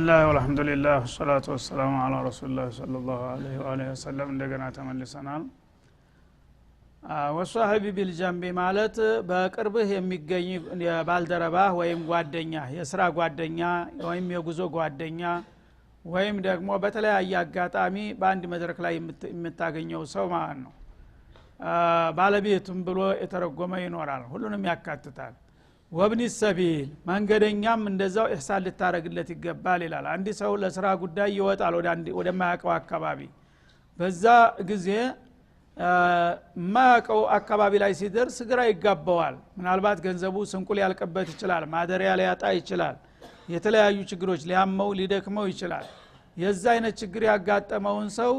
ቢስሚላህ ወልሐምዱሊላህ ወሰላቱ ወሰላሙ ዐላ ረሱሊላህ ሰለላሁ ዐለይሂ ወሰለም እንደገና ተመልሰናል። ወሷሂቢ ቢልጀንቢ ማለት በቅርብህ የሚገኝ ባልደረባ ወይም ጓደኛ፣ የሥራ ጓደኛ ወይም የጉዞ ጓደኛ ወይም ደግሞ በተለያየ አጋጣሚ በአንድ መድረክ ላይ የምታገኘው ሰው ማለት ነው። ባለቤቱም ብሎ የተረጎመ ይኖራል፣ ሁሉንም ያካትታል። ወብኒ ሰቢል መንገደኛም እንደዛው ኢህሳን ልታረግለት ይገባል ይላል። አንድ ሰው ለሥራ ጉዳይ ይወጣል ወደ ማያቀው አካባቢ። በዛ ጊዜ ማያቀው አካባቢ ላይ ሲደርስ ግራ ይጋባዋል። ምናልባት ገንዘቡ ስንቁ ሊያልቅበት ይችላል፣ ማደሪያ ሊያጣ ይችላል፣ የተለያዩ ችግሮች ሊያመው ሊደክመው ይችላል። የዛ አይነት ችግር ያጋጠመውን ሰው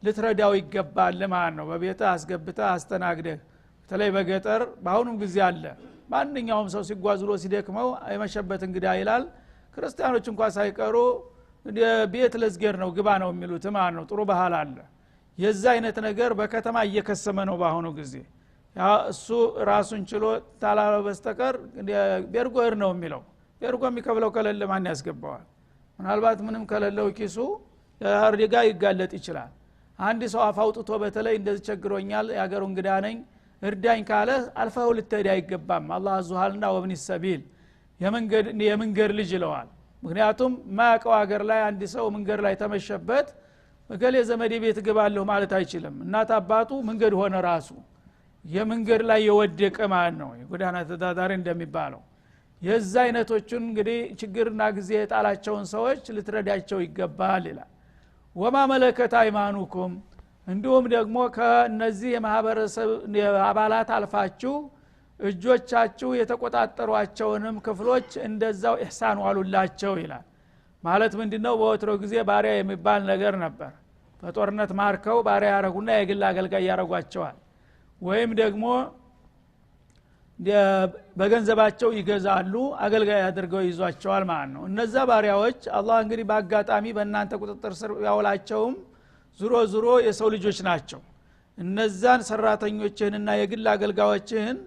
ልትረዳው ይገባል ማለት ነው። በቤት አስገብተህ አስተናግደህ። በተለይ በገጠር በአሁኑም ጊዜ አለ። ማንኛውም ሰው ሲጓዝ ብሎ ሲደክመው የመሸበት እንግዳ ይላል። ክርስቲያኖች እንኳን ሳይቀሩ ቤት ለዝገር ነው ግባ ነው የሚሉት ማለት ነው። ጥሩ ባህል አለ። የዛ አይነት ነገር በከተማ እየከሰመ ነው በአሁኑ ጊዜ። ያ እሱ ራሱን ችሎ ታላለ በስተቀር ቤርጎር ነው የሚለው። ቤርጎ የሚከብለው ከሌለ ማን ያስገባዋል? ምናልባት ምንም ከሌለው ኪሱ አርዲጋ ይጋለጥ ይችላል። አንድ ሰው አፋውጥቶ በተለይ እንደዚህ ቸግሮኛል ያገሩ እንግዳ ነኝ እርዳኝ ካለ አልፈው ልትሄድ አይገባም። አላህ አዙሃልና ወብኒ ሰቢል የመንገድ ልጅ ይለዋል። ምክንያቱም ማያቀው ሀገር ላይ አንድ ሰው መንገድ ላይ ተመሸበት በገሌ ዘመዴ ቤት ገባለሁ ማለት አይችልም። እናት አባቱ መንገድ ሆነ ራሱ የመንገድ ላይ የወደቀ ማለት ነው፣ የጎዳና ተዳዳሪ እንደሚባለው። የዛ አይነቶቹን እንግዲህ ችግርና ጊዜ የጣላቸውን ሰዎች ልትረዳቸው ይገባል ይላል። ወማ መለከት አይማኑኩም እንዲሁም ደግሞ ከነዚህ የማህበረሰብ አባላት አልፋችሁ እጆቻችሁ የተቆጣጠሯቸውንም ክፍሎች እንደዛው ኢህሳን ዋሉላቸው ይላል። ማለት ምንድነው? በወትሮ ጊዜ ባሪያ የሚባል ነገር ነበር። በጦርነት ማርከው ባሪያ ያረጉና የግል አገልጋይ ያረጓቸዋል፣ ወይም ደግሞ በገንዘባቸው ይገዛሉ፣ አገልጋይ አድርገው ይዟቸዋል ማለት ነው። እነዛ ባሪያዎች አላህ እንግዲህ በአጋጣሚ በእናንተ ቁጥጥር ስር ያውላቸውም ዙሮ የሰው ልጆች ናቸው። እነዛን ሰራተኞችህንና የግል አገልጋዮችህን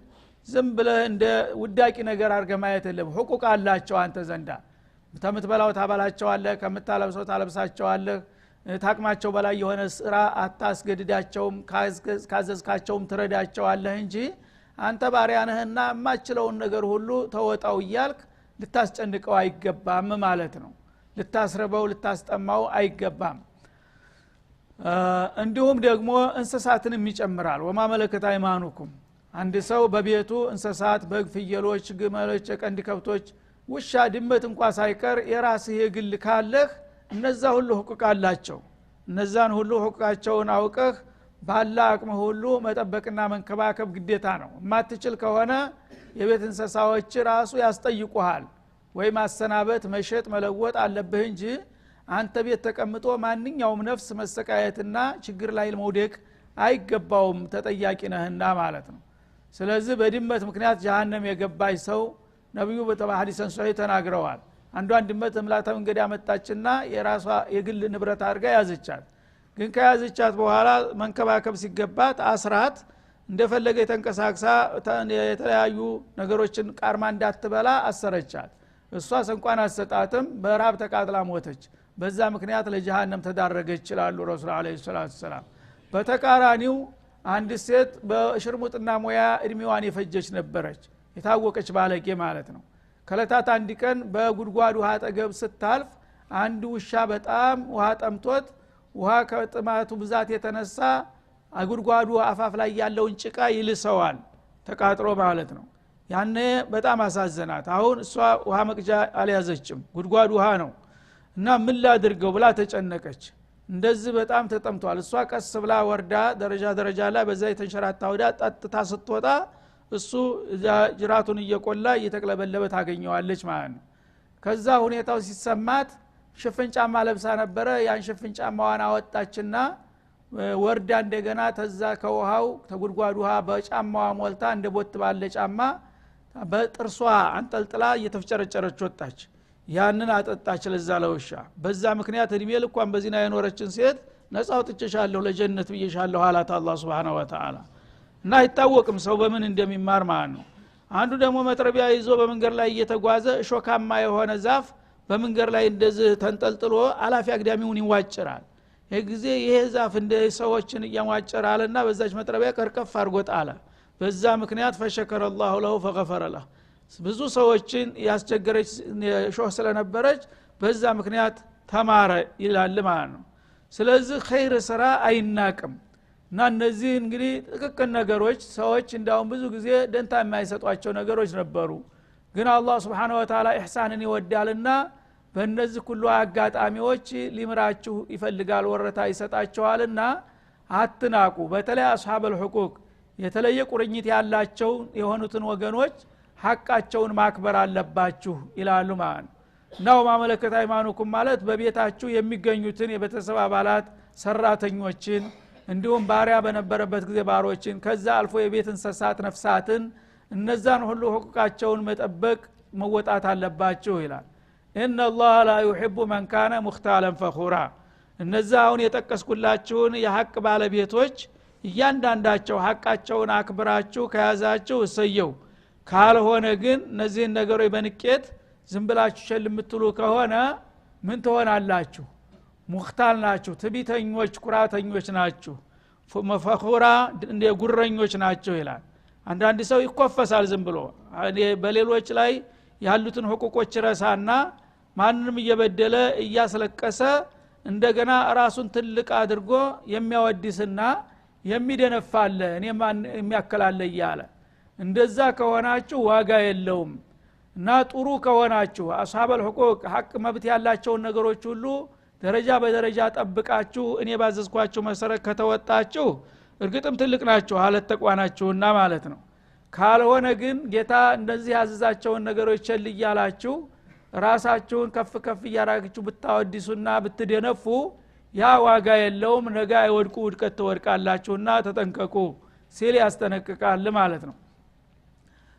ዝም ብለህ እንደ ውዳቂ ነገር አድርገህ ማየት የለም። ሁቁቅ አላቸው አንተ ዘንዳ። ከምትበላው ታበላቸዋለህ፣ ከምታለብሰው ታለብሳቸዋለህ። ታቅማቸው በላይ የሆነ ስራ አታስገድዳቸውም፣ ካዘዝካቸውም ትረዳቸዋለህ እንጂ አንተ ባሪያ ነህና የማችለውን ነገር ሁሉ ተወጣው እያልክ ልታስጨንቀው አይገባም ማለት ነው። ልታስረበው ልታስጠማው አይገባም። እንዲሁም ደግሞ እንስሳትንም ይጨምራል። ወማ መለከት አይማኑኩም አንድ ሰው በቤቱ እንስሳት በግ፣ ፍየሎች፣ ግመሎች፣ የቀንድ ከብቶች፣ ውሻ፣ ድመት እንኳን ሳይቀር የራስህ የግል ካለህ እነዛ ሁሉ ሁቁቅ አላቸው። እነዛን ሁሉ ሁቁቃቸውን አውቀህ ባላ አቅምህ ሁሉ መጠበቅና መንከባከብ ግዴታ ነው። የማትችል ከሆነ የቤት እንስሳዎች ራሱ ያስጠይቁሃል፣ ወይ ማሰናበት መሸጥ መለወጥ አለብህ እንጂ አንተ ቤት ተቀምጦ ማንኛውም ነፍስ መሰቃየትና ችግር ላይ መውደቅ አይገባውም፣ ተጠያቂ ነህና ማለት ነው። ስለዚህ በድመት ምክንያት ጀሃነም የገባች ሰው ነብዩ በሐዲስ ሶሒህ ተናግረዋል። አንዷን ድመት እምላታ መንገድ ያመጣችና የራሷ የግል ንብረት አድርጋ ያዘቻት። ግን ከያዘቻት በኋላ መንከባከብ ሲገባት አስራት እንደፈለገ የተንቀሳቅሳ የተለያዩ ነገሮችን ቃርማ እንዳትበላ አሰረቻት። እሷ እንኳን አሰጣትም በራብ ተቃጥላ ሞተች። በዛ ምክንያት ለጀሃነም ተዳረገች ይችላሉ ረሱል አለይሂ ሰላቱ ሰላም። በተቃራኒው አንድ ሴት በሽርሙጥና ሙያ እድሜዋን የፈጀች ነበረች፣ የታወቀች ባለጌ ማለት ነው። ከለታት አንድ ቀን በጉድጓድ ውሃ አጠገብ ስታልፍ አንድ ውሻ በጣም ውሃ ጠምቶት ውሃ ከጥማቱ ብዛት የተነሳ ጉድጓዱ አፋፍ ላይ ያለውን ጭቃ ይልሰዋል፣ ተቃጥሎ ማለት ነው። ያኔ በጣም አሳዘናት። አሁን እሷ ውሃ መቅጃ አልያዘችም፣ ጉድጓዱ ውሃ ነው እና ምን ላድርገው ብላ ተጨነቀች። እንደዚህ በጣም ተጠምቷል። እሷ ቀስ ብላ ወርዳ ደረጃ ላይ በዛ የተንሸራታ ወዳ ጠጥታ ስትወጣ እሱ ጅራቱን እየቆላ እየተቅለበለበ ታገኘዋለች ማለት ነው። ከዛ ሁኔታው ሲሰማት ሽፍን ጫማ ለብሳ ነበረ። ያን ሽፍን ጫማዋን አወጣችና ወርዳ እንደገና ተዛ ከውሃው ተጉድጓዱ ውሃ በጫማዋ ሞልታ እንደ ቦት ባለ ጫማ በጥርሷ አንጠልጥላ እየተፍጨረጨረች ወጣች። ያንን አጠጣች ለዛ ለውሻ። በዛ ምክንያት እድሜ ልኳን በዚና የኖረችን ሴት ነፃ አውጥቼሻለሁ ለጀነት ብዬሻለሁ አላት አላህ Subhanahu Wa Ta'ala። እና አይታወቅም ሰው በምን እንደሚማር ማለት ነው። አንዱ ደግሞ መጥረቢያ ይዞ በመንገድ ላይ እየተጓዘ ሾካማ የሆነ ዛፍ በመንገር ላይ እንደዚህ ተንጠልጥሎ አላፊ አግዳሚውን ይዋጭራል የጊዜ ይሄ ዛፍ እንደ ሰዎችን ያዋጭራልና በዛች መጥረቢያ ቀርቀፍ አርጎት አለ በዛ ምክንያት ፈሸከረ الله له فغفر له ብዙ ሰዎችን ያስቸገረች ሾህ ስለነበረች በዛ ምክንያት ተማረ ይላል ማለት ነው ስለዚህ ኸይር ስራ አይናቅም እና እነዚህ እንግዲህ ጥቅቅን ነገሮች ሰዎች እንዳውም ብዙ ጊዜ ደንታ የማይሰጧቸው ነገሮች ነበሩ ግን አላህ Subhanahu Wa Ta'ala ኢህሳንን ይወዳልና በእነዚህ ሁሉ አጋጣሚዎች ሊምራችሁ ይፈልጋል ወረታ ይሰጣቸዋልና አትናቁ በተለይ አስሐበል ሁቁቅ የተለየ ቁርኝት ያላቸው የሆኑትን ወገኖች ሐቃቸውን ማክበር አለባችሁ ይላሉ ማለት ነው ማመለከት ሃይማኖትኩም ማለት በቤታችሁ የሚገኙትን የቤተሰብ አባላት ሰራተኞችን እንዲሁም ባሪያ በነበረበት ጊዜ ባሮችን ከዛ አልፎ የቤት እንስሳት ነፍሳትን እነዛን ሁሉ ሁቁቃቸውን መጠበቅ መወጣት አለባችሁ ይላል ان الله لا يحب من كان مختالا فخورا እነዛውን የጠቀስኩላችሁን የሐቅ ባለቤቶች እያንዳንዳቸው ሐቃቸውን አክብራችሁ ከያዛችሁ እሰየው ካልሆነ ግን እነዚህን ነገሮች በንቄት ዝምብላችሁ ሸልምትሉ ከሆነ ምን ትሆናላችሁ ሙክታል ናችሁ ትቢተኞች ኩራተኞች ናችሁ ፈኹራ እንደ ጉረኞች ናቸው ይላል አንዳንድ ሰው ይኮፈሳል ዝም ብሎ በሌሎች ላይ ያሉትን ሁቁቆች ረሳና ማንንም እየበደለ እያስለቀሰ እንደገና ራሱን ትልቅ አድርጎ የሚያወድስና የሚደነፋለ እኔ ማን የሚያከላለ ይያለ እንደዛ ከሆናችሁ ዋጋ የለውም እና ጥሩ ከሆናችሁ አስሐበል ሁቁቅ ሐቅ መብት ያላቸው ነገሮች ሁሉ ደረጃ በደረጃ ጠብቃችሁ እኔ ባዘዝኳችሁ መሰረት ከተወጣችሁ እርግጥም ትልቅ ናችሁ አለት ተቋናችሁና ማለት ነው ካልሆነ ግን ጌታ እንደዚህ ያዘዛቸውን ነገሮች ቸል ይያላችሁ ራሳችሁን ከፍ ከፍ ያራግችሁ ብታወድሱና ብትደነፉ ያ ዋጋ የለውም ነገ አይወድቁ ውድቀት ተወድቃላችሁና ተጠንቀቁ ሲል ያስጠነቅቃል ማለት ነው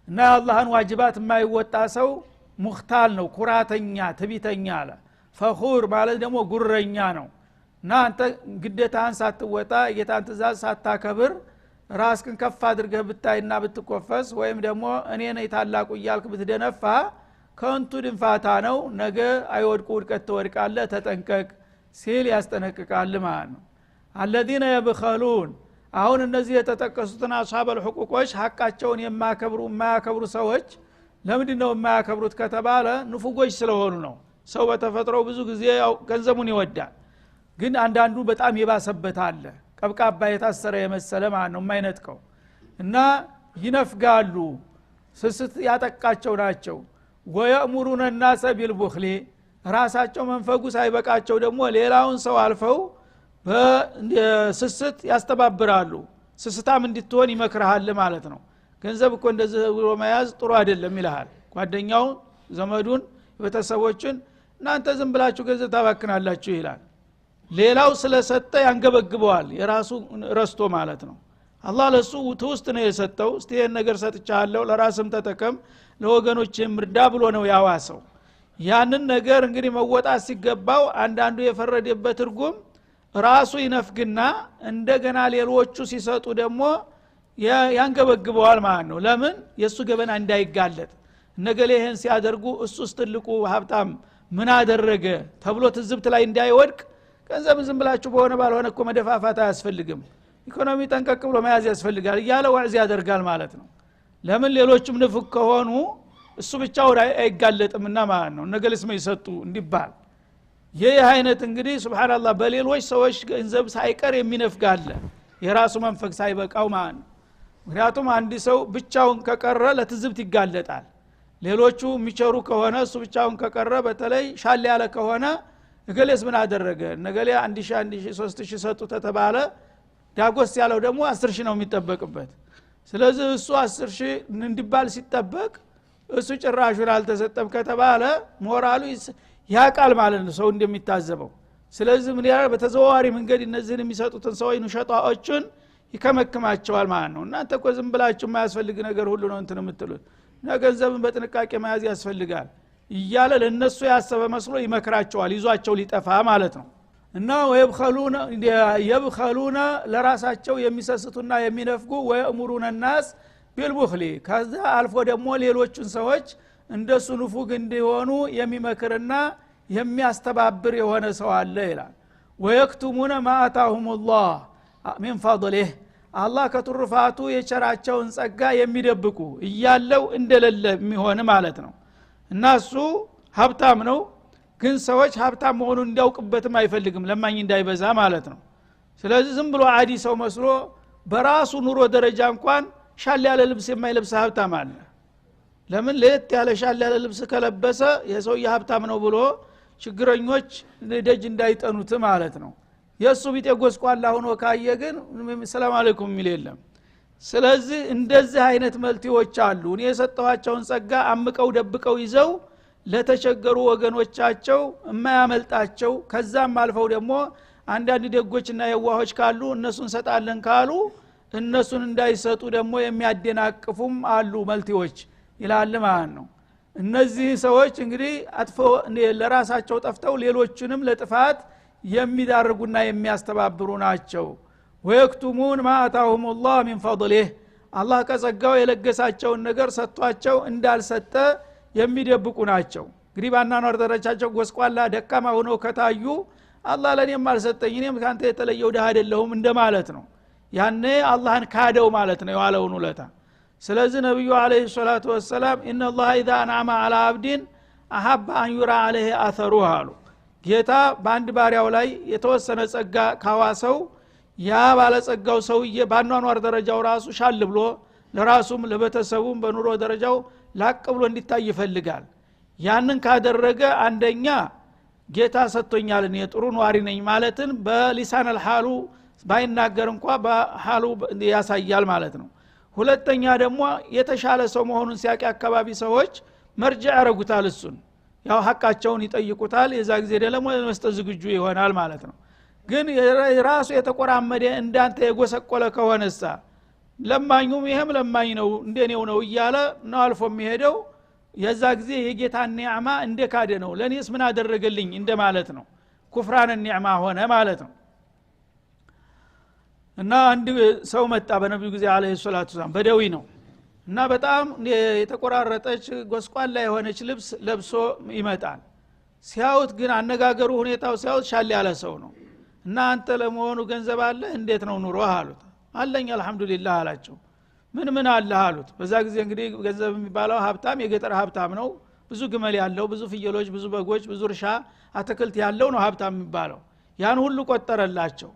እና አላህን ዋጅባት የማይወጣ ሰው ሙክታል ነው ኩራተኛ ትቢተኛ አለ ፈኹር ማለት ደግሞ ጉረኛ ነው እና አንተ ግዴታህን ሳትወጣ የጌታን ትእዛዝ ሳታከብር ራስክን ከፍ አድርገህ ብታይና ብትቆፈስ ወይም ደግሞ እኔ ነኝ ታላቁ እያልክ ብትደነፋ ከንቱ ድንፋታ ነው ነገ አይወድቁ ውድቀት ተወድቃለህ ተጠንቀቅ ሲል ያስጠነቅቃል ማለት ነው الذين يبخلون አሁን እነዚህ የተጠቀሱትን አስሐበል ሁቁቆች ሐቃቸውን የማያከብሩ ሰዎች ለምንድነው የማያከብሩት ከተባለ ንፉጎች ስለሆኑ ነው ሰው በተፈጥሮ ብዙ ጊዜ ያው ገንዘቡን ይወዳል ግን አንዳንዱ በጣም የባሰበት አለ ቀብቃባ የታሰረ የመሰለ ማለት ነው የማይነጥቀው እና ይነፍጋሉ ስስት ያጠቃቸው ናቸው ወየእሙሩነ الناس بالبخل ራሳቸው መንፈጉ ሳይበቃቸው ደግሞ ሌላውን ሰው አልፈው በስስት ያስተባብራሉ ስስታም እንድትሆን ይመክራል ማለት ነው ገንዘብ እኮ እንደዚህ ብሎ መያዝ ጥሩ አይደለም ይላል ጓደኛው ዘመዱን ቤተሰቦችን እናንተ ዝም ብላችሁ ገንዘብ ታባክናላችሁ ይላል ሌላው ስለሰጠ ያንገበግበዋል የራሱ ረስቶ ማለት ነው አላህ ለሱ ውስጥ ነው የሰጠው እስቲ ይሄን ነገር ሰጥቻለሁ ለራስም ተጠቀም ለወገኖችም እርዳ ብሎ ነው ያዋሰው ያንን ነገር እንግዲህ መወጣት ሲገባው አንዳንዱ የፈረደበት እርጉም ራሱ ይነፍግና እንደገና ሌሎቹ ሲሰጡ ደግሞ ያንገበግበዋል ማለት ነው ለምን የሱ ገበና እንዳይጋለጥ ነገሌ ይሄን ሲያደርጉ እሱስ ትልቁ ሀብታም ምን አደረገ ተብሎ ትዝብት ላይ እንዳይወድቅ ገንዘብ ዝም ብላችሁ በሆነ ባልሆነ እኮ መደፋፋት አያስፈልግም ኢኮኖሚ ጠንቀቅ ብሎ መያዝ ያስፈልጋል እያለ ወዕዝ ያደርጋል ማለት ነው ለምን ሌሎችም ንፍቅ ከሆኑ እሱ ብቻው አይጋለጥምና ማለት ነው ነገልስ ማይሰጡ እንዲባል ይህ አይነት እንግዲህ ሱብሃንአላህ በሌሎች ሰዎች ገንዘብ ሳይቀር የሚነፍጋለ የራሱ መንፈቅ ሳይበቃው ማለት ነው ምክንያቱም አንድ ሰው ብቻውን ከቀረ ለትዝብት ይጋለጣል ሌሎቹ የሚቸሩ ከሆነ እሱ ብቻውን ከቀረ በተለይ ሻል ያለ ከሆነ እገሌስ ምን አደረገ ነገሌ 1000 3000 ሰጡ ተተባለ ዳጎስ ያለው ደግሞ 10000 ነው የሚጠበቅበት ስለዚህ እሱ 10000 እንዲባል ሲጠበቅ እሱ ጭራሹን አልተሰጠም ከተባለ ሞራሉ ያቃል ማለት ነው ሰው እንደሚታዘበው ስለዚህ ምን ያህል በተዘዋዋሪ መንገድ እነዚህን የሚሰጡትን ሰዎች ንሸጣዎችን ይከመክማቸዋል ማለት ነው እናንተ እኮ ዝም ብላችሁ የማያስፈልግ ነገር ሁሉ ነው እንትን የምትሉት ገንዘብን በጥንቃቄ መያዝ ያስፈልጋል እያለ ለነሱ ያሰበ መስሎ ይመክራቸዋል ይዟቸው ሊጠፋ ማለት ነው እና የብኸሉና ለራሳቸው የሚሰስቱና የሚነፍጉ ወየእሙሩነ الناس بالبخل ከዛ አልፎ ደግሞ ሌሎችን ሰዎች እንደሱ ንፉግ እንዲሆኑ የሚመክርና የሚያስተባብር የሆነ ሰው አለ ይላል ወየክቱሙነ ማአታሁሙላህ ሚን ፈضله አላህ ከትሩፋቱ የቸራቸውን ጸጋ የሚደብቁ እያለው እንደሌለ የሚሆን ማለት ነው እና እሱ ሀብታም ነው ግን ሰዎች ሀብታም መሆኑን እንዲያውቁበትም አይፈልግም ለማኝ እንዳይበዛ ማለት ነው ስለዚህ ዝም ብሎ አዲ ሰው መስሎ በራሱ ኑሮ ደረጃ እንኳን ሻል ያለ ልብስ የማይለብስ ሀብታም አለ ለምን ለየት ያለ ሻል ያለ ልብስ ከለበሰ የሰው ሀብታም ነው ብሎ ችግረኞች ደጅ እንዳይጠኑት ማለት ነው የሱ ቢጤ ጎስቋላ ሆኖ ካየ ግን ሰላም አለይኩም ሚል የለም ስለዚህ እንደዚህ አይነት መልቲዎች አሉ እኔ የሰጠኋቸውን ጸጋ አምቀው ደብቀው ይዘው ለተቸገሩ ወገኖቻቸው የማያመልጣቸው ከዛም አልፈው ደግሞ አንዳንድ ደጎችና የዋሆች ካሉ እነሱን ሰጣለን ካሉ እነሱን እንዳይሰጡ ደግሞ የሚያደናቅፉም አሉ መልቲዎች ይላል ማለት ነው እነዚህ ሰዎች እንግዲህ አጥፈው ለራሳቸው ጠፍተው ሌሎችንም ለጥፋት የሚዳርጉና የሚያስተባብሩ ናቸው ወየክቱሙን ማአታሁሙላህ ሚን ፈضله አላህ ከጸጋው የለገሳቸውን ነገር ሰጥቷቸው እንዳልሰጠ የሚደብቁ ናቸው እንግዲህ ባናኗር ደረጃቸው ጎስቋላ ደካማ ሆነው ከታዩ አላህ ለኔም አልሰጠኝ እኔም ካንተ የተለየው ደሃ አይደለሁም እንደማለት ነው ያኔ አላህን ካደው ማለት ነው ያለውን ውለታ ስለዚህ ነብዩ አለይሂ ሰላቱ ወሰለም ኢነላህ ኢዛ አንዓመ ዐላ አብዲን አሐበ አን ዩራ ዐለይሂ አተሩሁ አሉ ጌታ በአንድ ባሪያው ላይ የተወሰነ ጸጋ ካዋሰው ያ ባለጸጋው ሰውዬ ባኗኗር ደረጃው ራሱ ሻል ብሎ ለራሱም ለቤተሰቡም በኑሮ ደረጃው ላቅ ብሎ እንዲታይ ይፈልጋል ያንን ካደረገ አንደኛ ጌታ ሰጥቶኛል እኔ ጥሩ ኗሪ ነኝ ማለትን በሊሳን الحالو ባይናገር እንኳን በሐሉ ያሳያል ማለት ነው ሁለተኛ ደግሞ የተሻለ ሰው መሆኑን ሲያቂ አካባቢ ሰዎች መርጃ ያረጉታል እሱን ያው ሐቃቸውን ይጠይቁታል የዛ ጊዜ ደግሞ መስጠት ዝግጁ ይሆናል ማለት ነው ግን ራሱ የተቆራመደ እንዳንተ የጎሰቆለ ከሆነሳ ለማኙም ይሄም ለማኝ ነው እንደኔው ነው እያለ ነው አልፎ የሚሄደው የዛ ጊዜ የጌታ ኒዕማ እንደካደ ነው ለኔስ ምን አደረገልኝ እንደማለት ነው ኩፍራን ኒዕማ ሆነ ማለት ነው እና አንድ ሰው መጣ በነብዩ ጊዜ አለይሂ ሰላቱ ሰላም በደዊ ነው እና በጣም የተቆራረጠች ጎስቋላ የሆነች ልብስ ለብሶ ይመጣል ሲያውት ግን አነጋገሩ ሁኔታው ሲያውት ሻል ያለ ሰው ነው እና አንተ ለመሆኑ ገንዘብ አለ እንዴት ነው ኑሮ አሉት አለኝ አልহামዱሊላህ አላቸው ምን አለ አሉት በዛ ጊዜ እንግዲህ ገንዘብ የሚባለው ሀብታም የገጠር ሀብታም ነው ብዙ ግመል ያለው ብዙ ፍየሎች ብዙ በጎች ብዙ እርሻ አትክልት ያለው ነው ሀብታም የሚባለው ያን ሁሉ ቆጠረላቸው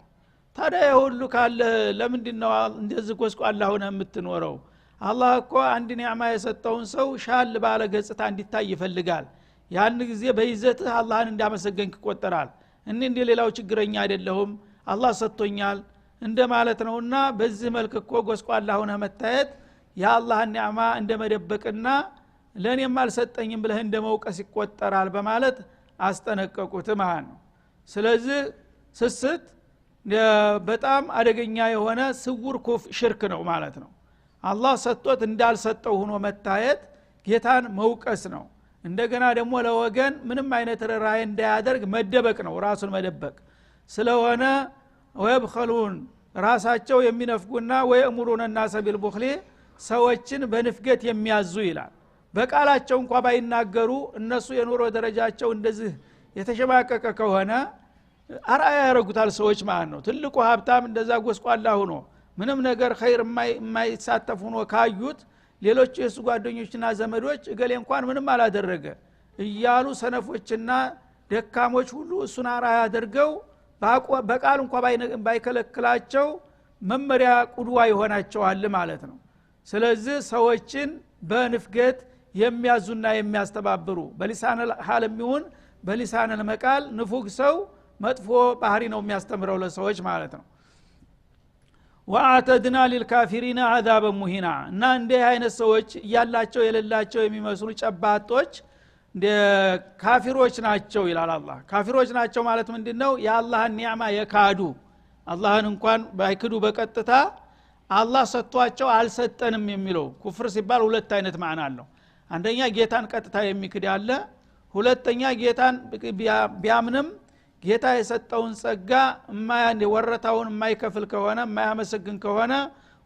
ታዲያ ሁሉ ካለ ለምንድነው እንደዚህ ጎስቋላ ሆነ የምትኖረው አላህ እኮ አንድ ኒዕማ የሰጠውን ሰው ሻል ባለ ገጽታ እንዲታይ ይፈልጋል ያን ጊዜ በይዘትህ አላህን እንዳመሰገንክ ይቆጠራል እንደ ሌላው ችግረኛ አይደለሁም አላህ ሰጥቶኛል እንደማለት ነውና በዚህ መልክ እኮ ጎስቋላ ሆነ መታየት የአላህን ኒዕማ እንደመደበቅና ለኔም አልሰጠኝም ብለህ እንደመውቀስ ይቆጠራል በማለት አስጠነቀቁት ማለት ነው ስለዚህ ስስት በጣም አደገኛ የሆነ ስውር ኩፍ ሽርክ ነው ማለት ነው አላህ ሰጥቶት እንዳልሰጠው ሆኖ መታየት ጌታን መውቀስ ነው እንደገና ደግሞ ለወገን ምንም አይነት ራይ እንዳያደርግ መደበቅ ነው ራሱን መደበቅ ስለሆነ ወይብخلون ራሳቸው የሚነፍጉና ወይእምሩን الناس بالبخل ሰዎችን በንፍገት የሚያዙ ይላል በቃላቸው እንኳን ባይናገሩ እነሱ የኑሮ ደረጃቸው እንደዚህ የተሸማቀቀ ከሆነ አርአያ ያረጉታል ሰዎች ማለት ነው ትልቁ ሀብታም እንደዛ ጎስቋላ ሆኖ ምንም ነገር ኸይር የማይሳተፍ ሆኖ ካዩት ሌሎች የሱ ጓደኞችና ዘመዶች እገሌ እንኳን ምንም አላደረገ እያሉ ሰነፎችና ደካሞች ሁሉ እሱን አርአያ አድርገው በቃል እንኳን ባይከለክላቸው መመሪያ ቁድዋ ይሆናቸዋል ማለት ነው ስለዚህ ሰዎችን በንፍገት የሚያዙና የሚያስተባብሩ በሊሳን الحال የሚሆን በሊሳን المقال ንፉግ ሰው መጥፎ ባህሪ ነው የሚያስተምረው ለሰዎች ማለት ነው ወአተድና للكافرين عذابا مهينا እና እንደ አይነት ሰዎች ያላቸው የሌላቸው የሚመስሉ ጨባጦች እንደ ካፊሮች ናቸው ይላል አላህ ካፊሮች ናቸው ማለት ምንድነው የአላህን ኒዕማ የካዱ አላህን እንኳን ባይክዱ በቀጥታ አላህ ሰጥቷቸው አልሰጠንም የሚለው ኩፍር ሲባል ሁለት አይነት ማዕና አለው አንደኛ ጌታን ቀጥታ የሚክድ ያለ ሁለተኛ ጌታን ቢያምንም ጌታ የሰጠውን ጸጋ ማያን ወረታውን የማይከፍል ከሆነ የማያመሰግን ከሆነ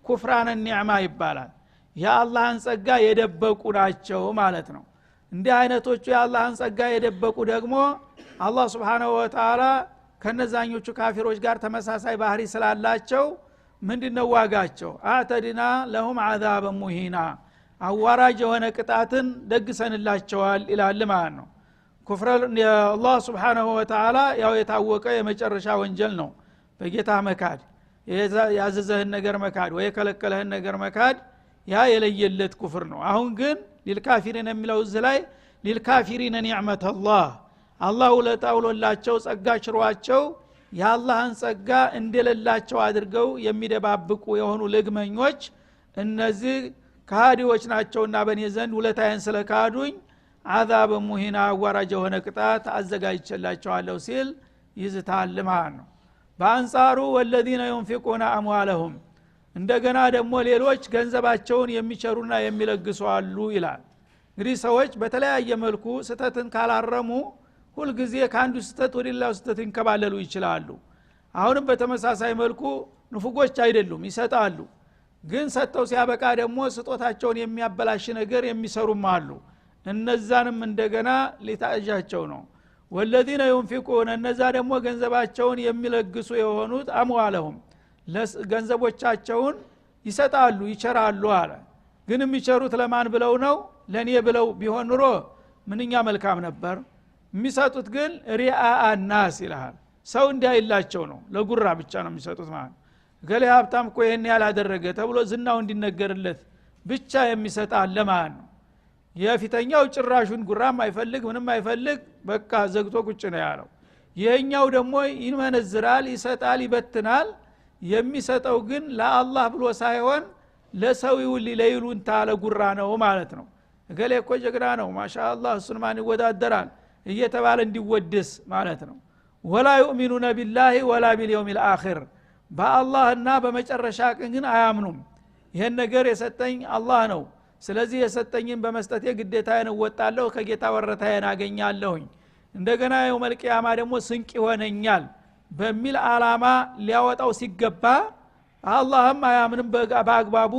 ኩፍራን ኒዕማ ይባላል የአላህን ጸጋ የደበቁ ናቸው ማለት ነው እንዲህ አይነቶቹ የአላህን ጸጋ የደበቁ ደግሞ አላህ Subhanahu Wa Ta'ala ከነዛኞቹ ካፊሮች ጋር ተመሳሳይ ባህሪ ስላላቸው ምንድነው ዋጋቸው አተድና ለሁም عذاب ሙሂና አዋራጅ የሆነ ቅጣትን ደግሰንላቸዋል ይላል ማለት ነው ኩፍር አላህ Subhanahu Wa Ta'ala ያው የታወቀ የመጨረሻ ወንጀል ነው በጌታ መካድ ያዘዘህን ነገር መካድ ወይ የከለከለህን ነገር መካድ ያ የለየለት ኩፍር ነው አሁን ግን ሊልካፊሪን የሚለው ላይ ሊልካፊሪን ኒዕመተ አላህ ለታውሎላቸው ጸጋ ሽሯቸው የአላህን ጸጋ እንደሌላቸው አድርገው የሚደባብቁ የሆኑ ልግመኞች እነዚህ ካዲዎች ናቸውና በኔ ዘንድ ውለታዬን ስለካዱኝ عذاب ሙሂና አዋራጅ የሆነ ቅጣት አዘጋጅቼላቸዋለሁ ሲል ይዝታል ማለት ነው በአንጻሩ والذين ينفقون اموالهم እንደገና ደግሞ ሌሎች ገንዘባቸውን የሚቸሩና የሚለግሱ አሉ ይላል እንግዲህ ሰዎች በተለያየ መልኩ ስተትን ካላረሙ ሁሉ ጊዜ ካንዱ ስተት ወደ ሌላው ስተት እንከባለሉ ይችላሉ አሁንም በተመሳሳይ መልኩ ንፉጎች አይደሉም ይሰጣሉ ግን ሰጠው ሲያበቃ ደግሞ ስጦታቸውን የሚያበላሽ ነገር የሚሰሩም አሉ እነዛንም እንደገና ሊታጃቸው ነው والذين ينفقون እነዛ ደግሞ ገንዘባቸውን የሚለግሱ የሆኑት አምዋለሁም ገንዘቦቻቸውን ይሰጣሉ ይቸራሉ አለ ግን የሚቸሩት ለማን ብለው ነው ለኔ ብለው ቢሆን ኑሮ ምንኛ መልካም ነበር የሚሰጡት ግን ሪአ الناس ይላል ሰው እንዳይላቸው ነው ለጉራ ብቻ ነው የሚሰጡት ማለት ገሌ ሀብታም እኮ ይሄን ያላደረገ ተብሎ ዝናው እንዲነገርለት ብቻ የሚሰጥ አለ ማለት ነው የፊተኛው ጭራሹን ጉራም አይፈልግ ምንም አይፈልግ በቃ ዘግቶ ቁጭ ነው ያለው ይሄኛው ደግሞ ይመነዝራል ይሰጣል ይበትናል የሚሰጠው ግን ለአላህ ብሎ ሳይሆን ለሰው ይውልይሉን ታለ ጉራ ነው ማለት ነው ገሌ እኮ ጀግና ነው ማሻአላህ እሱን ማን ይወዳደራል እየተባለ እንዲወደስ ማለት ነው ወላ يؤمنون بالله ولا باليوم الاخر በአላህና በመጨረሻ ቀን ግን አያምኑም ይሄን ነገር የሰጠኝ አላህ ነው ስለዚህ የሰጠኝን በመስጠቴ ግዴታዬን እወጣለሁ ከጌታ ወረታዬን አገኛለሁኝ እንደገና የውመል ቂያማ ደግሞ ስንቅ ይሆነኛል በሚል አላማ ሊያወጣው ሲገባ አላህም አያምንም በአግባቡ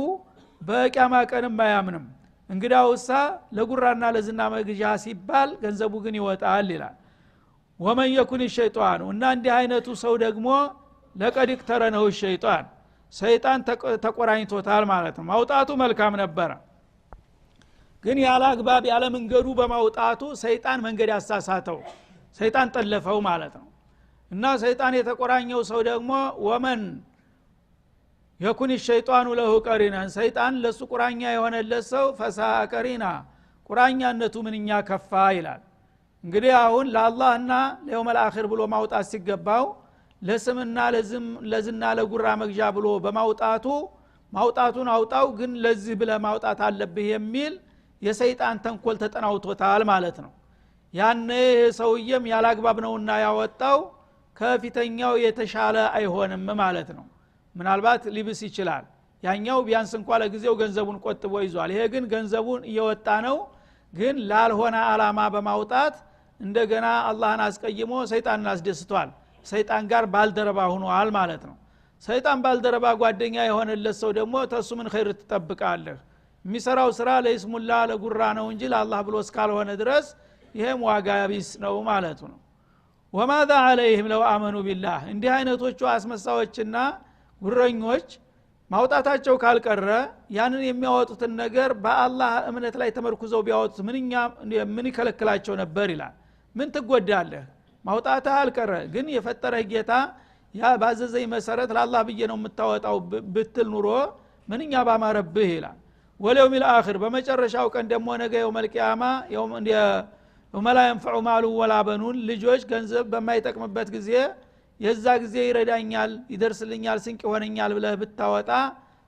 በቂያማ ቀንም አያምንም እንግዳውሳ ለጉራና ለዝና መግዣ ሲባል ገንዘቡ ግን ይወጣል ይላል ወመን የኩን الشيطان እና እንዲህ አይነቱ ሰው ደግሞ ለቀድቅ ተረነው ሰይጣን ተቆራኝቶታል ማለት ነው ማውጣቱ መልካም ነበር ግን ያለ አግባብ ያለ መንገዱ በማውጣቱ ሰይጣን መንገድ ያሳሳተው ሰይጣን ጠለፈው ማለት ነው እና ሰይጣን የተቆራኘው ሰው ደግሞ ወመን የኩን الشيطان له قرينا ሰይጣን ለሱ ቁራኛ የሆነለት ሰው ፈሳ ቀሪና ቁራኛነቱ ምንኛ ከፋ ይላል እንግዲህ አሁን ለአላህና ለየውመል አኺር ብሎ ማውጣት ሲገባው ለስምና ለዝና ለጉራ መግዣ ብሎ ማውጣቱን አውጣው ግን ለዚህ ብለ ማውጣት አለብህ የሚል የሰይጣን ተንኮል ተጠናውቶታል ማለት ነው ያኔ ሰውየም ያላግባብ ነውና ያወጣው ከፊተኛው የተሻለ አይሆንም ማለት ነው ምናልባት ሊብስ ይችላል ያኛው ቢያንስ እንኳን ለጊዜው ገንዘቡን ቆጥቦ ይዟል ይሄ ግን ገንዘቡን እየወጣ ነው ግን ላልሆነ አላማ በማውጣት እንደገና አላህን አስቀይሞ ሰይጣንን አስደስቷል ሰይጣን ጋር ባልደረባ ሆኗል ማለት ነው ሰይጣን ባልደረባ ጓደኛ የሆነለት ሰው ደግሞ ተሱ ምን ኸይር ተጠብቃለህ የሚሰራው ስራ ለይስሙላ ለጉራ ነው እንጂ ለአላህ ብሎ እስካልሆነ ድረስ ይሄም ዋጋ ቢስ ነው ማለት ነው وماذا عليهم لو امنوا بالله እንዲህ አይነቶቹ አስመሳዎችና ጉረኞች ማውጣታቸው ካልቀረ ያንን የሚያወጡትን ነገር በአላህ እምነት ላይ ተመርኩዘው ቢያወጡት ምንኛ ምን ይከለክላቸው ነበር ይላል ምን ትጎዳለህ ማውጣትህ አልቀረ ግን የፈጠረህ ጌታ ያ ባዘዘኝ መሰረት ለአላህ ብዬ ነው የምታወጣው ብትል ኑሮ ምንኛ ባማረብህ ይላል ወለው ሚል አኺር በመጨረሻው ቀን ደግሞ ነገ የውመል ቂያማ ወመላ ينفع مال ولا بنون ልጆች ገንዘብ በማይጠቅምበት ጊዜ የዛ ጊዜ ይረዳኛል ይደርስልኛል ስንቅ ይሆነኛል ብለህ ብታወጣ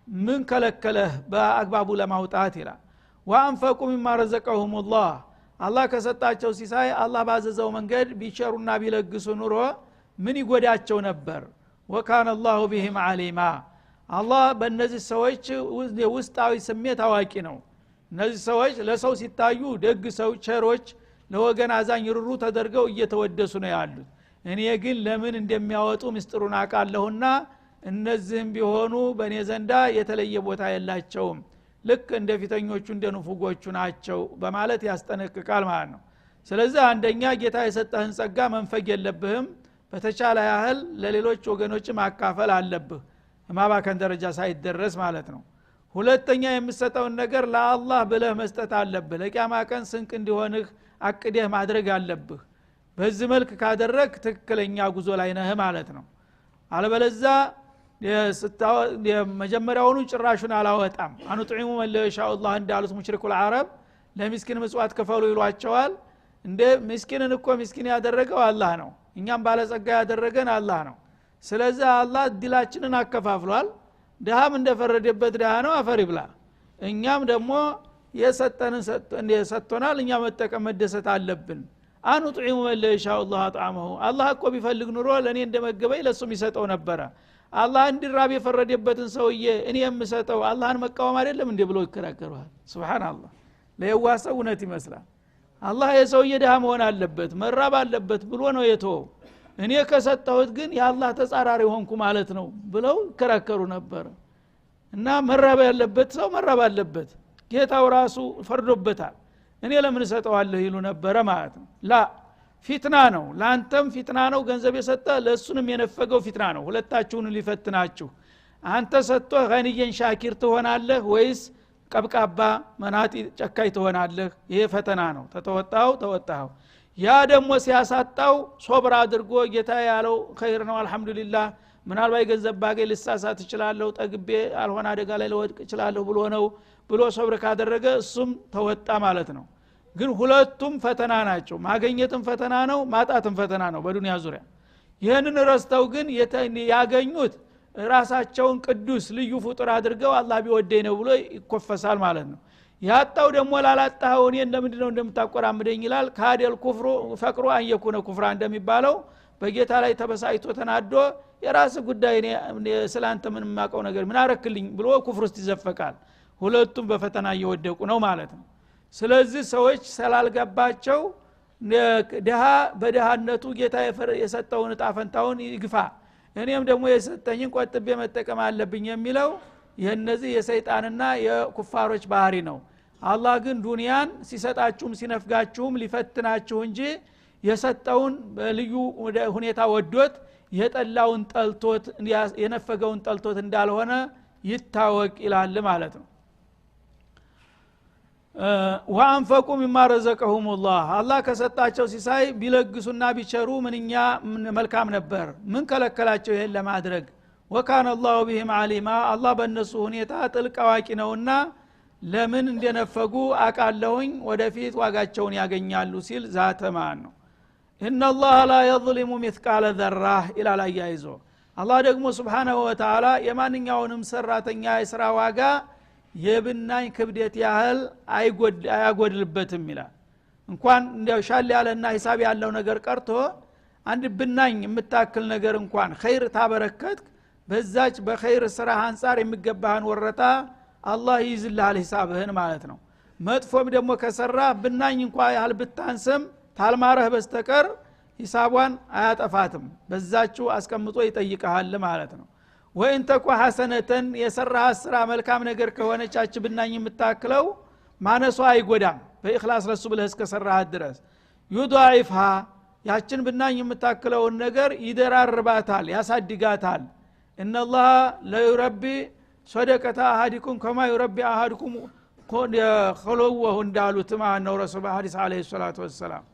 ምን ከለከለህ በአግባቡ ለማውጣት ይላል ወአንፈቁ مما رزقهم الله አላህ ከሰጣቸው ሲሳይ አላህ ባዘዘው መንገድ ቢቸሩና ቢለግሱ ኑሮ ምን ይጎዳቸው ነበር وكان الله بهم عليما አላህ በእነዚህ ሰዎች ውስጣዊ ስሜት አዋቂ ነው እነዚህ ሰዎች ለሰው ሲታዩ ደግ ሰው ቸሮች ለወገን አዛኝ ሩሩ ተደርገው እየተወደሱ ነው ያሉት እኔ ግን ለምን እንደሚያወጡ ምስጥሩን አቃለሁና እነዚህም ቢሆኑ በእኔ ዘንዳ የተለየ ቦታ የላቸውም ልክ እንደ ፊተኞቹ እንደ ንፉጎቹ ናቸው በማለት ያስጠነቅቃል ማለት ነው። ስለዚህ አንደኛ ጌታ የሰጠህን ጸጋ መንፈግ የለብህም፣ በተቻለ ያህል ለሌሎች ወገኖች ማካፈል አለብህ ማባከን ደረጃ ሳይደረስ ማለት ነው። ሁለተኛ የምትሰጠውን ነገር ለአላህ ብለህ መስጠት አለብህ፣ ለቂያማ ቀን ስንቅ እንዲሆንህ አቅደህ ማድረግ አለብህ። በዚህ መልክ ካደረክ ትክክለኛ ጉዞ ላይ ነህ ማለት ነው። አለበለዚያ መጀመሪያውኑ ጭራሹን አላወጣም። አንጥዒሙ መለሻ አላህ እንዳሉት ሙሽሪኩል አረብ ለሚስኪን ምጽዋት ከፈሉ ይሏቸዋል። እንደ ምስኪንን እኮ ምስኪን ያደረገው አላህ ነው፣ እኛም ባለጸጋ ያደረገን አላህ ነው። ስለዚህ አላህ ዲላችንን አከፋፍሏል። ደሃም እንደፈረደበት ደሃ ነው፣ አፈር ይብላ። እኛም ደግሞ የሰጠንን ሰጥቶናል፣ እኛ መጠቀም መደሰት አለብን። አንጥዒሙ መለሻ አላህ አጣመሁ አላህ እኮ ቢፈልግ ኑሮ ለኔ እንደመገበኝ ለሱም ይሰጠው ነበር። አላህ እንዲራብ የፈረደበትን ሰውዬ እኔ የምሰጠው አላህን መቃወም አይደለም እንዴ ብሎ ይከራከራል። ሱብሃንአላህ ለየዋሰው እውነት ይመስላል። አላህ የሰውዬ ደሃ መሆን አለበት መራብ አለበት ብሎ ነው የተወው። እኔ ከሰጠሁት ግን የአላህ ተጻራሪ ሆንኩ ማለት ነው ብለው ይከራከሩ ነበር። እና መራብ ያለበት ሰው መራብ አለበት፣ ጌታው ራሱ ፈርዶበታል፣ እኔ ለምን ሰጠዋለሁ ይሉ ነበር ማለት ነው። ላ ፊትና ነው፣ ላንተም ፊትና ነው። ገንዘብ የሰጠ ለሱንም የነፈገው ፊትና ነው። ሁለታችሁን ሊፈትናችሁ። አንተ ሰጥቶ ገኒየን ሻኪር ትሆናለህ ወይስ ቀብቃባ መናጢ ጨካይ ትሆናለህ? ይሄ ፈተና ነው። ተተወጣው ተወጣው። ያ ደግሞ ሲያሳጣው ሶብር አድርጎ ጌታ ያለው ኸይር ነው አልহামዱሊላህ፣ ምናልባት ገንዘብ ባገኝ ልሳሳት እችላለሁ፣ ጠግቤ አልሆነ አደጋ ላይ ልወድቅ እችላለሁ ብሎ ነው ብሎ ሶብር ካደረገ እሱም ተወጣ ማለት ነው። ግን ሁለቱም ፈተና ናቸው። ማግኘትም ፈተና ነው፣ ማጣትም ፈተና ነው በዱንያ ዙሪያ። ይሄንን ረስተው ግን ያገኙት ራሳቸውን ቅዱስ ልዩ ፍጡር አድርገው አላህ ቢወደኝ ነው ብሎ ይኮፈሳል ማለት ነው። ያጣው ደግሞ ላላጣው እኔ እንደምንድነው እንደምታቆራምደኝ ይላል። ካደል ኩፍሩ ፈቅሩ አንየኩነ ኩፍራ እንደሚባለው በጌታ ላይ ተበሳይቶ ተናዶ የራስ ጉዳይ እኔ ስላንተ ምን ማቀው ነገር ምን አረክልኝ ብሎ ኩፍር ውስጥ ይዘፈቃል። ሁለቱም በፈተና እየወደቁ ነው ማለት ነው። ስለዚህ ሰዎች ሰላልገባቸው ደሃ በደሃነቱ ጌታ የሰጠውን ጣፈንታውን ይግፋ፣ እኔም ደግሞ የሰጠኝን ቆጥቤ መጠቀም አለብኝ የሚለው የነዚህ የሰይጣንና የኩፋሮች ባህሪ ነው። አላህ ግን ዱንያን ሲሰጣችሁም ሲነፍጋችሁም ሊፈትናችሁ እንጂ የሰጠውን በልዩ ሁኔታ ወዶት የጠላውን ጠልቶት የነፈገውን ጠልቶት እንዳልሆነ ይታወቅ ይላል ማለት ነው። ወአንፈቁ مما رزقهم الله አላህ ከሰጣቸው ሲሳይ ቢለግሱና ቢቸሩ ምንኛ መልካም ነበር። ምን ከለከላቸው ይሄን ለማድረግ? ወካነ الله بهم عليما አላህ በእነሱ ሁኔታ ጥልቅ አዋቂ ነውና ለምን እንደነፈጉ አቃለሁኝ፣ ወደፊት ዋጋቸውን ያገኛሉ ሲል ዛተማን ነው። ان الله لا يظلم مثقال ذره الى لا ያይዞ አላህ ደግሞ Subhanahu Wa Ta'ala የማንኛውንም ሰራተኛ የሥራ ዋጋ የብናኝ ክብደት ያህል አያጎድልበትም ይላል። እንኳን እንደው ሻል ያለና ሂሳብ ያለው ነገር ቀርቶ አንድ ብናኝ የምታክል ነገር እንኳን ኸይር ታበረከት በዛች በኸይር ስራ አንፃር የሚገባህን ወረታ አላህ ይዝልሃል ሂሳብህን ማለት ነው። መጥፎም ደግሞ ከሰራ ብናኝ እንኳን ያህል ብታንስም ታልማረህ በስተቀር ሂሳቧን አያጠፋትም፣ በዛችሁ አስቀምጦ ይጠይቀሃል ማለት ነው። ወይን ተኩ ሐሰነተን የሰራህ ስራ መልካም ነገር ከሆነቻች ብናኝ የምታክለው ማነሷ አይጎዳም፣ በእኽላስ ለሱ ብለህ እስከሰራህ ድረስ ይضاعفሃ ያችን ብናኝ የምታክለውን ነገር ይደራርባታል፣ ያሳድጋታል። ኢነላህ ለይረቢ ሶደቀታ አሐዲኩም ከማ ይረቢ አሐዱኩም ኸለወሁ እንዳሉት ማነው ረሱል ሐዲስ አለይሂ ሰላቱ ወሰለም።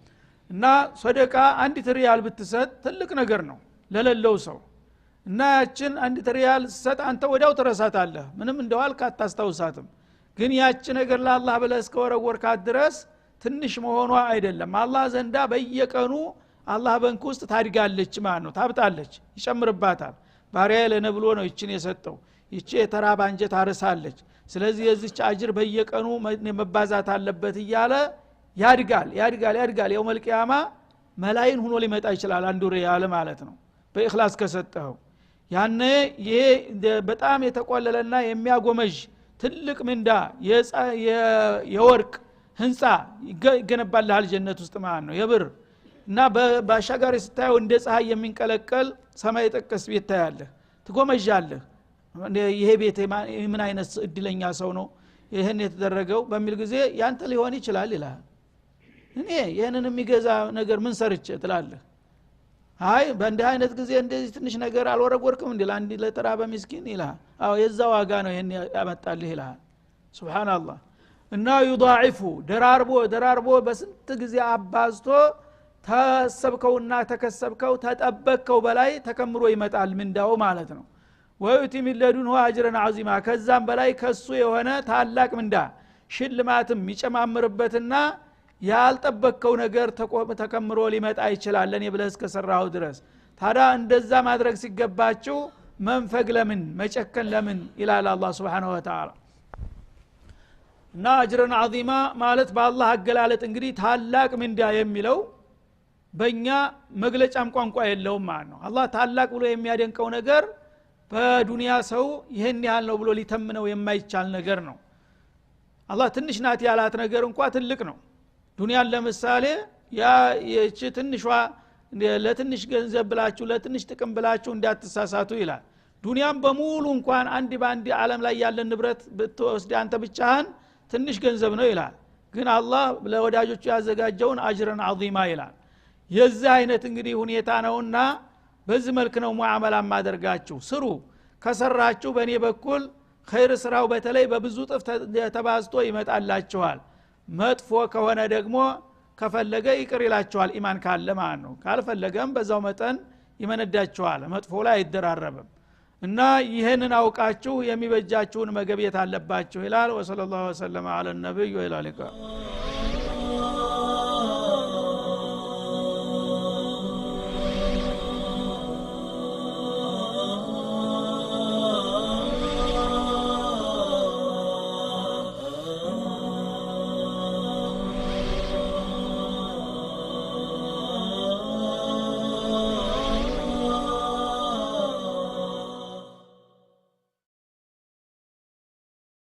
እና ሶደቃ አንዲት ሪያል ብትሰጥ ትልቅ ነገር ነው ለሌለው ሰው። እና ያችን አንዲት ሪያል ሰጥ አንተ ወዲያው ተረሳታለህ፣ ምንም እንደዋል ካታስተውሳትም። ግን ያች ነገር ለአላህ ብለህ እስከወረወርካት ድረስ ትንሽ መሆኗ አይደለም አላህ ዘንዳ በየቀኑ አላህ በንኩ ውስጥ ታድጋለች ማለት ነው፣ ታብጣለች፣ ይጨምርባታል። ባሪያዬ ለነብሎ ነው ይችን የሰጠው፣ ይቺ የተራበ አንጀት አርሳለች፣ ስለዚህ የዚች አጅር በየቀኑ መባዛት አለበት እያለ ያድጋል ያድጋል ያድጋል። የውመል ቂያማ መላይን ሆኖ ሊመጣ ይችላል አንዱ ሪያል ማለት ነው በእኽላስ ከሰጠው። ያኔ ይሄ በጣም የተቆለለና የሚያጎመጅ ትልቅ ምንዳ የወርቅ ህንጻ ይገነባልሃል ጀነት ውስጥ ማለት ነው የብር። እና ባሻጋሪ ስታየው እንደ ፀሐይ የሚንቀለቀል ሰማይ ጠቀስ ቤት ታያለህ፣ ትጎመጃለህ። ይሄ ቤት ምን አይነት እድለኛ ሰው ነው፣ ይሄን የተደረገው በሚል ጊዜ ያንተ ሊሆን ይችላል ይላል እኔ ይሄንን የሚገዛ ነገር ምን ሰርቼ ትላለህ አይ በእንዲህ አይነት ጊዜ እንደዚህ ትንሽ ነገር አልወረወርክም እንዴ ለአንድ ለተራበ ምስኪን ይላል አው የዛ ዋጋ ነው ይሄን ያመጣልህ ይላል ሱብሃንአላህ እና ይضاعፉ ደራርቦ በስንት ጊዜ አባዝቶ ታሰብከውና ተከሰብከው ተጠበቅከው በላይ ተከምሮ ይመጣል ምንዳው ማለት ነው ወዩቲ ሚለዱን አጅረን አዚማ ከዛም በላይ ከሱ የሆነ ታላቅ ምንዳ ሽልማትም ይጨማምርበትና ያልጠበቅከው ነገር ተከምሮ ሊመጣ ይችላል ለኔ ብለህ እስከሰራው ድረስ ታዲያ እንደዛ ማድረግ ሲገባችሁ መንፈግ ለምን መጨከን ለምን ይላል አላህ Subhanahu Wa Ta'ala እና አጅረን አዚማ ማለት በአላህ አገላለጥ እንግዲህ ታላቅ ምንዳ የሚለው በእኛ መግለጫም ቋንቋ የለውም ማለት ነው አላህ ታላቅ ብሎ የሚያደንቀው ነገር በዱንያ ሰው ይሄን ያህል ነው ብሎ ሊተምነው የማይቻል ነገር ነው አላህ ትንሽ ናት ያላት ነገር እንኳን ትልቅ ነው ዱንያን ለምሳሌ ያ የቺ ትንሿ ለትንሽ ገንዘብ ብላችሁ ለትንሽ ጥቅም ብላችሁ እንዳትሳሳቱ ይላል ዱንያን በሙሉ እንኳን አንድ ባንዲ ዓለም ላይ ያለ ንብረት ብትወስድ አንተ ብቻህን ትንሽ ገንዘብ ነው ይላል ግን አላህ ለወዳጆቹ ያዘጋጀውን አጅረን አዚማ ይላል የዚህ አይነት እንግዲህ ሁኔታ ነውና በዚህ መልክ ነው ሙአመላ ማደርጋችሁ ስሩ ከሰራችሁ በእኔ በኩል ኸይር ስራው በተለይ በብዙ ጥፍ ተባዝቶ ይመጣላችኋል መጥፎ ከሆነ ደግሞ ከፈለገ ይቅር ይላችኋል ኢማን ካለ ማለት ነው ካልፈለገም በዛው መጠን ይመነዳችኋል መጥፎ ላይ አይደራረብም እና ይሄንን አውቃችሁ የሚበጃችሁን መገብየት አለባችሁ ይላል ወሰለላሁ ዐለ ነብዩ ወኢላ ሊቃ